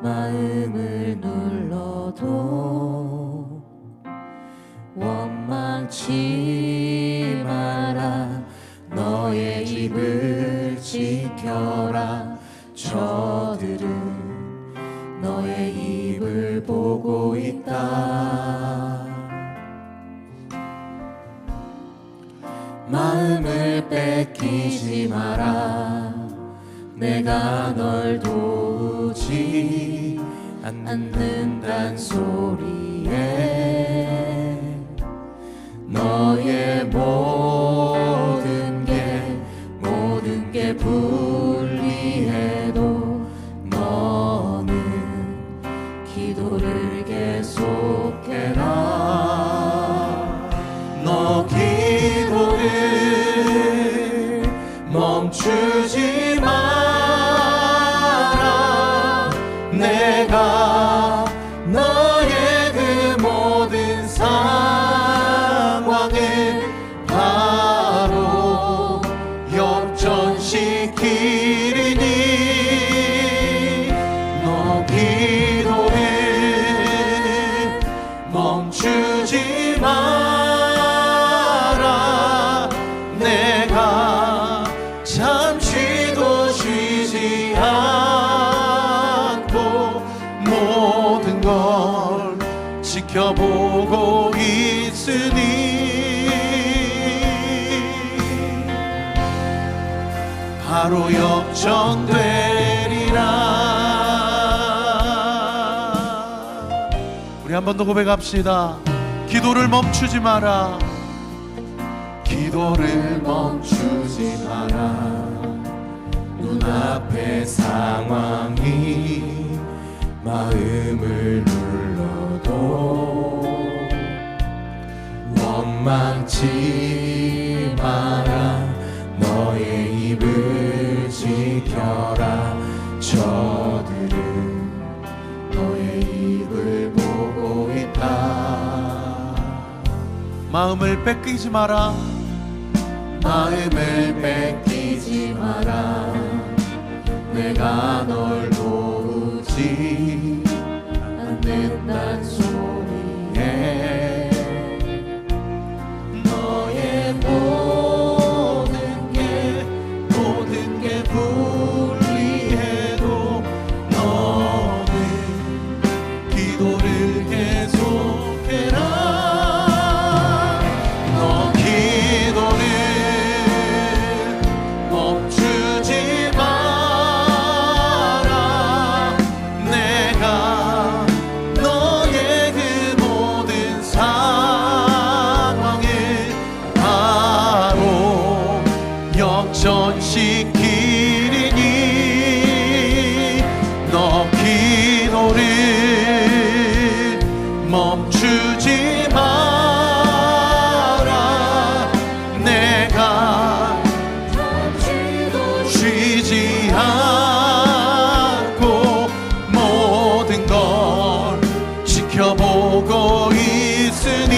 마음을 눌러도 원망치 마라. 너의 입을 지켜라. 저들은 너의 마음을 뺏기지 마라. 내가 널 도우지 않는단 소리에 너의 모든 게 불리해도 너는 기도를 계속해라. 너 기도를 멈추지 마라. 내가 너의 그 모든 상황을 바로 역전시키리니 너 기도를 멈추지 마라. 내가 잠시도 쉬지 않고 모든 걸 지켜보고 있으니 바로 역전되리라. 우리 한 번 더 고백합시다. 기도를 멈추지 마라. 기도를 멈추지 마라. 눈앞의 상황이 마음을 눌러도 원망치 마라. 너의 입을 지켜라. 저들은 너의 입을 보고 있다. 마음을 뺏기지 마라. 마음을 뺏기지 마라. 내가 널 도우지 않는단 소리에 너의 모든 게 불리해도 너는 기도를 계속해라. 너 기도를 멈추지 마라. 내가 너의 그 모든 상황을 바로 역전시키리니 너 기도를 멈추지 마라. 내가 쉬지 않고 모든 걸 지켜보고 있으니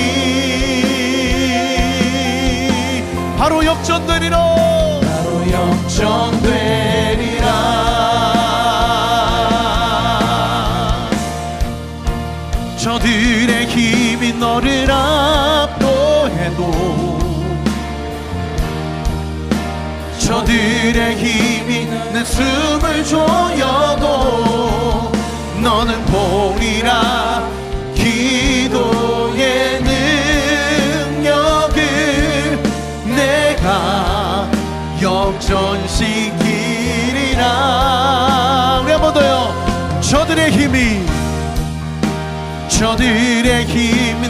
바로 역전되리라. 바로 역전되리라. 저들의 힘이 너를 압도해도 저들의 힘이 내 숨을 조여도 너는 보리라. 기도의 능력을 내가 역전시키리라. 우리 한 번 더요. 저들의 힘이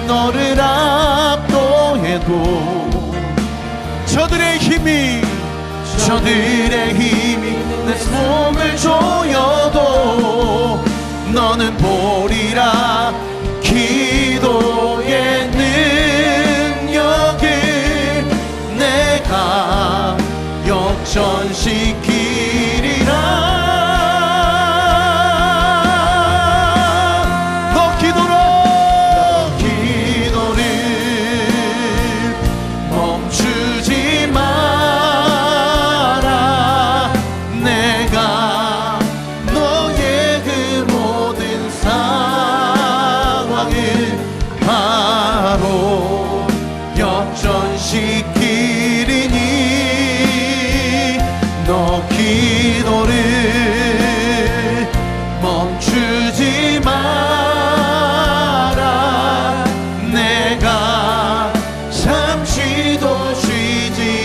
너를 압도해도 저들의 힘이 내 숨을 조여도 너는 보리라. 기도의 능력을 내가 역전시키리라. 너 기도를 멈추지 마라. 내가 너의 그 모든 상황을 바로 역전시키리니 너 기도를 멈추지 마라. 내가 잠시도 쉬지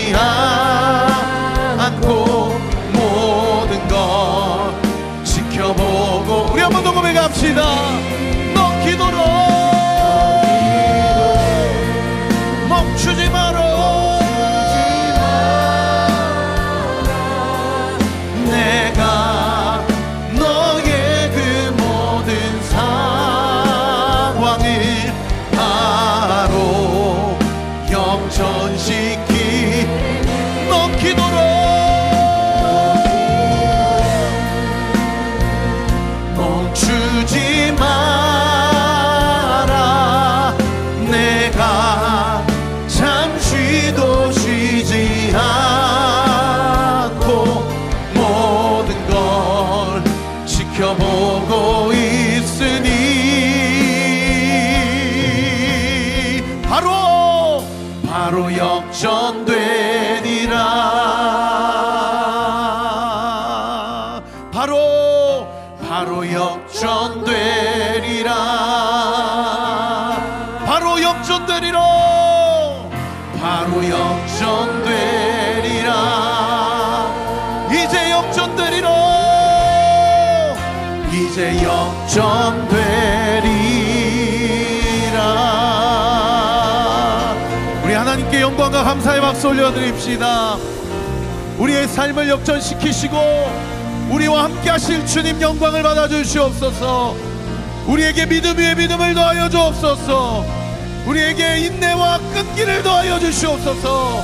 역전되리라. 바로 역전되리라. 바로 역전되리라. 바로 역전되리라. 이제 역전되리라. 이제 역전되리라. 우리 하나님께 영광과 감사의 박수 올려드립시다. 우리의 삶을 역전시키시고 우리와 함께 하실 주님 영광을 받아주시옵소서. 우리에게 믿음 위에 믿음을 더하여 주옵소서. 우리에게 인내와 끈기를 더하여 주시옵소서.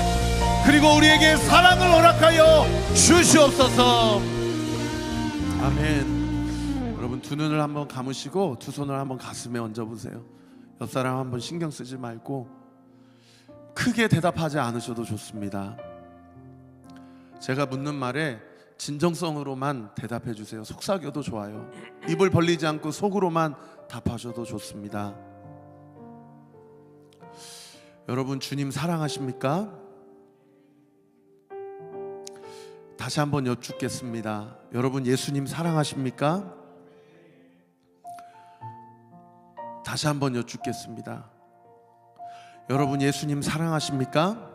그리고 우리에게 사랑을 허락하여 주시옵소서. 아멘. 여러분 두 눈을 한번 감으시고 두 손을 한번 가슴에 얹어보세요. 옆 사람 한번 신경 쓰지 말고 크게 대답하지 않으셔도 좋습니다. 제가 묻는 말에 진정성으로만 대답해 주세요. 속삭여도 좋아요. 입을 벌리지 않고 속으로만 답하셔도 좋습니다. 여러분 주님 사랑하십니까? 다시 한번 여쭙겠습니다. 여러분 예수님 사랑하십니까? 다시 한번 여쭙겠습니다. 여러분 예수님 사랑하십니까?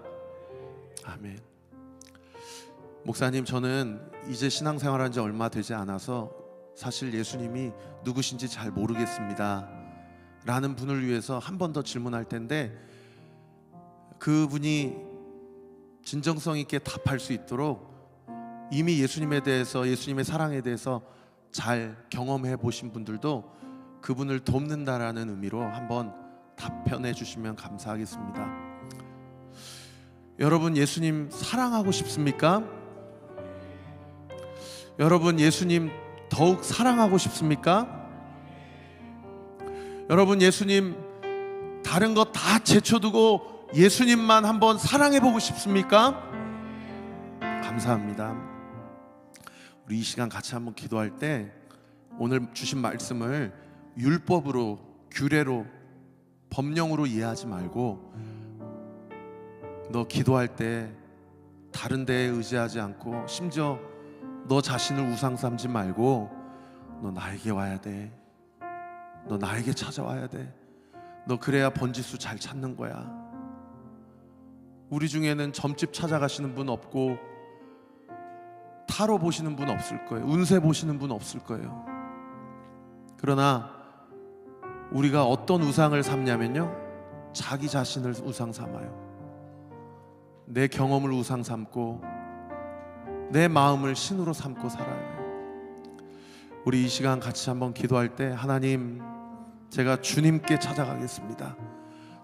아멘. 목사님, 저는 이제 신앙생활한 지 얼마 되지 않아서 사실 예수님이 누구신지 잘 모르겠습니다 라는 분을 위해서 한 번 더 질문할 텐데, 그분이 진정성 있게 답할 수 있도록 이미 예수님에 대해서, 예수님의 사랑에 대해서 잘 경험해 보신 분들도 그분을 돕는다라는 의미로 한번 답변해 주시면 감사하겠습니다. 여러분 예수님 사랑하고 싶습니까? 여러분 예수님 더욱 사랑하고 싶습니까? 여러분 예수님 다른 것 다 제쳐두고 예수님만 한번 사랑해 보고 싶습니까? 감사합니다. 우리 이 시간 같이 한번 기도할 때 오늘 주신 말씀을 율법으로, 규례로, 법령으로 이해하지 말고, 너 기도할 때 다른 데에 의지하지 않고, 심지어 너 자신을 우상 삼지 말고, 너 나에게 와야 돼. 너 나에게 찾아와야 돼. 너 그래야 번지수 잘 찾는 거야. 우리 중에는 점집 찾아가시는 분 없고, 타로 보시는 분 없을 거예요. 운세 보시는 분 없을 거예요. 그러나 우리가 어떤 우상을 삼냐면요, 자기 자신을 우상 삼아요. 내 경험을 우상 삼고 내 마음을 신으로 삼고 살아요. 우리 이 시간 같이 한번 기도할 때, 하나님, 제가 주님께 찾아가겠습니다.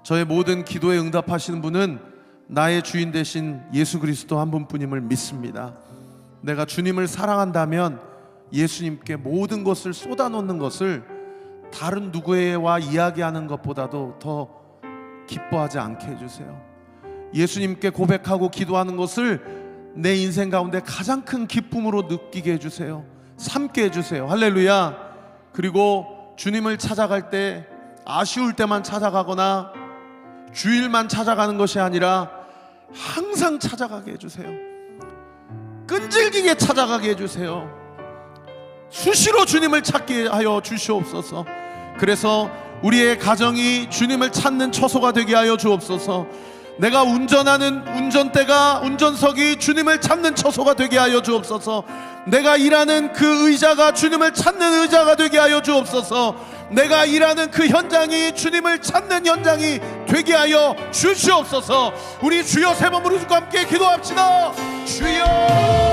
저의 모든 기도에 응답하시는 분은 나의 주인 되신 예수 그리스도 한 분뿐임을 믿습니다. 내가 주님을 사랑한다면 예수님께 모든 것을 쏟아놓는 것을 다른 누구와 이야기하는 것보다도 더 기뻐하지 않게 해주세요. 예수님께 고백하고 기도하는 것을 내 인생 가운데 가장 큰 기쁨으로 느끼게 해주세요. 삼게 해주세요. 할렐루야. 그리고 주님을 찾아갈 때 아쉬울 때만 찾아가거나 주일만 찾아가는 것이 아니라 항상 찾아가게 해주세요. 끈질기게 찾아가게 해주세요. 수시로 주님을 찾게 하여 주시옵소서. 그래서 우리의 가정이 주님을 찾는 처소가 되게 하여 주옵소서. 내가 운전하는 운전대가, 운전석이 주님을 찾는 처소가 되게 하여 주옵소서. 내가 일하는 그 의자가 주님을 찾는 의자가 되게 하여 주옵소서. 내가 일하는 그 현장이 주님을 찾는 현장이 되게 하여 주시옵소서. 우리 주여 세 번 부르짖고 함께 기도합시다. 주여.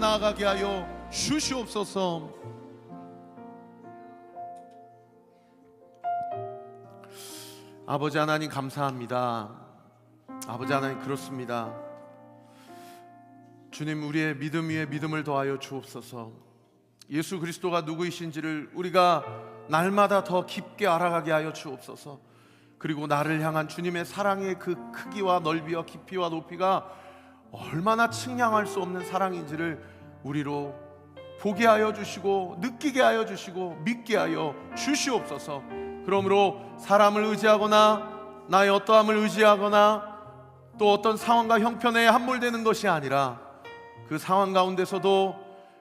나아가게 하여 주시옵소서. 아버지 하나님 감사합니다. 아버지 하나님 그렇습니다. 주님, 우리의 믿음 위에 믿음을 더하여 주옵소서. 예수 그리스도가 누구이신지를 우리가 날마다 더 깊게 알아가게 하여 주옵소서. 그리고 나를 향한 주님의 사랑의 그 크기와 넓이와 깊이와 높이가 얼마나 측량할 수 없는 사랑인지를 우리로 보게 하여 주시고 느끼게 하여 주시고 믿게 하여 주시옵소서. 그러므로 사람을 의지하거나 나의 어떠함을 의지하거나 또 어떤 상황과 형편에 함몰되는 것이 아니라 그 상황 가운데서도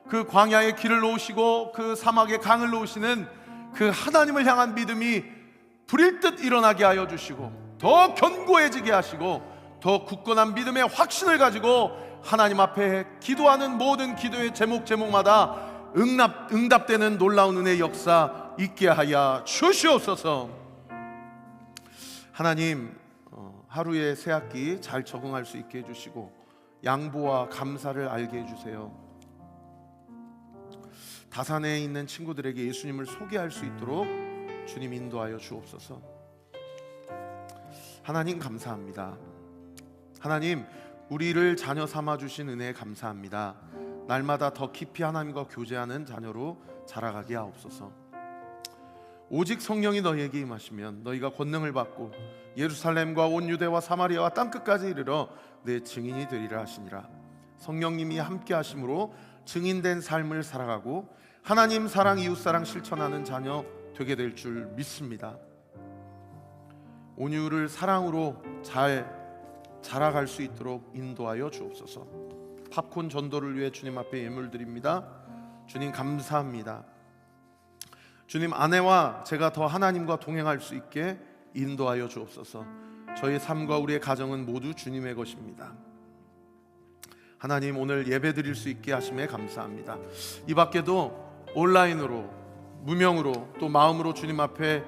그 광야의 길을 놓으시고 그 사막의 강을 놓으시는 그 하나님을 향한 믿음이 불일 듯 일어나게 하여 주시고 더 견고해지게 하시고 더 굳건한 믿음의 확신을 가지고 하나님 앞에 기도하는 모든 기도의 제목마다 응답되는 놀라운 은혜의 역사 있게 하여 주시옵소서. 하나님, 하루의 새학기 잘 적응할 수 있게 해주시고 양보와 감사를 알게 해주세요. 다산에 있는 친구들에게 예수님을 소개할 수 있도록 주님 인도하여 주옵소서. 하나님 감사합니다. 하나님, 우리를 자녀 삼아 주신 은혜에 감사합니다. 날마다 더 깊이 하나님과 교제하는 자녀로 자라가게 하옵소서. 오직 성령이 너희에게 임하시면 너희가 권능을 받고 예루살렘과 온 유대와 사마리아와 땅끝까지 이르러 내 증인이 되리라 하시니라. 성령님이 함께 하심으로 증인된 삶을 살아가고 하나님 사랑, 이웃사랑 실천하는 자녀 되게 될 줄 믿습니다. 온유를 사랑으로 잘 자라갈 수 있도록 인도하여 주옵소서. 팝콘 전도를 위해 주님 앞에 예물 드립니다. 주님 감사합니다. 주님, 아내와 제가 더 하나님과 동행할 수 있게 인도하여 주옵소서. 저희 삶과 우리의 가정은 모두 주님의 것입니다. 하나님, 오늘 예배 드릴 수 있게 하심에 감사합니다. 이 밖에도 온라인으로 무명으로 또 마음으로 주님 앞에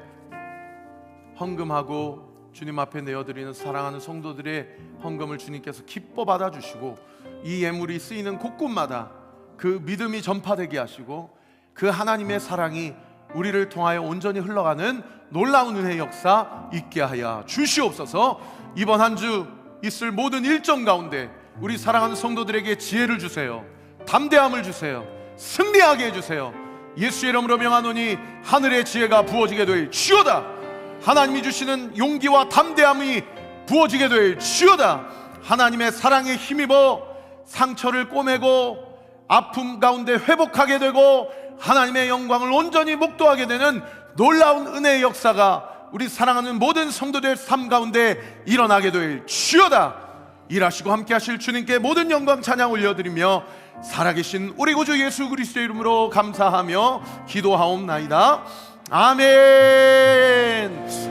헌금하고 주님 앞에 내어드리는 사랑하는 성도들의 헌금을 주님께서 기뻐 받아주시고 이 예물이 쓰이는 곳곳마다 그 믿음이 전파되게 하시고 그 하나님의 사랑이 우리를 통하여 온전히 흘러가는 놀라운 은혜의 역사 있게 하여 주시옵소서. 이번 한 주 있을 모든 일정 가운데 우리 사랑하는 성도들에게 지혜를 주세요. 담대함을 주세요. 승리하게 해주세요. 예수의 이름으로 명하노니 하늘의 지혜가 부어지게 될 주여다. 하나님이 주시는 용기와 담대함이 부어지게 될 주여다. 하나님의 사랑에 힘입어 상처를 꼬매고 아픔 가운데 회복하게 되고 하나님의 영광을 온전히 목도하게 되는 놀라운 은혜의 역사가 우리 사랑하는 모든 성도들의 삶 가운데 일어나게 될 주여다. 일하시고 함께 하실 주님께 모든 영광 찬양 올려드리며 살아계신 우리 구주 예수 그리스도의 이름으로 감사하며 기도하옵나이다. 아멘.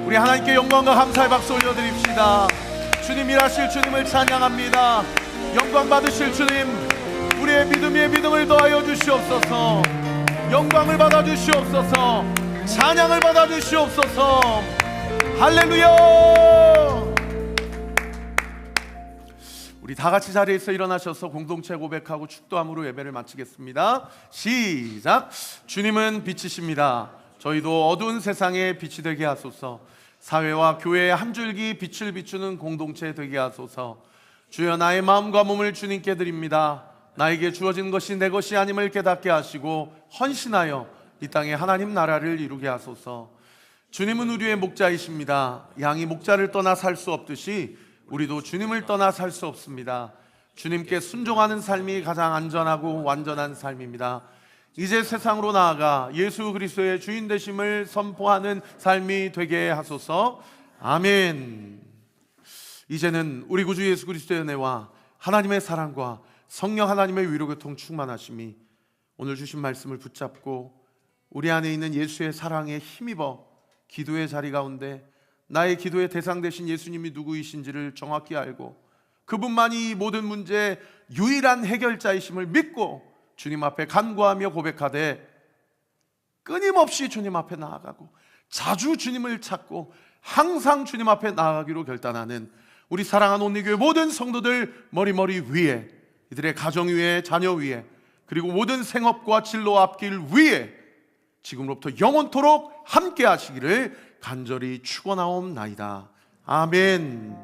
우리 하나님께 영광과 감사의 박수 올려드립시다. 주님 일하실 주님을 찬양합니다. 영광 받으실 주님, 우리의 믿음 위에 믿음을 더하여 주시옵소서. 영광을 받아 주시옵소서. 찬양을 받아 주시옵소서. 할렐루야. 우리 다 같이 자리에서 일어나셔서 공동체 고백하고 축도함으로 예배를 마치겠습니다. 시작. 주님은 빛이십니다. 저희도 어두운 세상에 빛이 되게 하소서. 사회와 교회의 한 줄기 빛을 비추는 공동체 되게 하소서. 주여, 나의 마음과 몸을 주님께 드립니다. 나에게 주어진 것이 내 것이 아님을 깨닫게 하시고 헌신하여 이 땅에 하나님 나라를 이루게 하소서. 주님은 우리의 목자이십니다. 양이 목자를 떠나 살 수 없듯이 우리도 주님을 떠나 살 수 없습니다. 주님께 순종하는 삶이 가장 안전하고 완전한 삶입니다. 이제 세상으로 나아가 예수 그리스도의 주인 되심을 선포하는 삶이 되게 하소서. 아멘. 이제는 우리 구주 예수 그리스도의 은혜와 하나님의 사랑과 성령 하나님의 위로교통 충만하심이 오늘 주신 말씀을 붙잡고 우리 안에 있는 예수의 사랑에 힘입어 기도의 자리 가운데 나의 기도의 대상 되신 예수님이 누구이신지를 정확히 알고 그분만이 이 모든 문제의 유일한 해결자이심을 믿고 주님 앞에 간구하며 고백하되 끊임없이 주님 앞에 나아가고 자주 주님을 찾고 항상 주님 앞에 나아가기로 결단하는 우리 사랑하는 온리교회 모든 성도들 머리 위에, 이들의 가정 위에, 자녀 위에, 그리고 모든 생업과 진로 앞길 위에 지금부터 영원토록 함께 하시기를 간절히 축원하옵나이다. 아멘.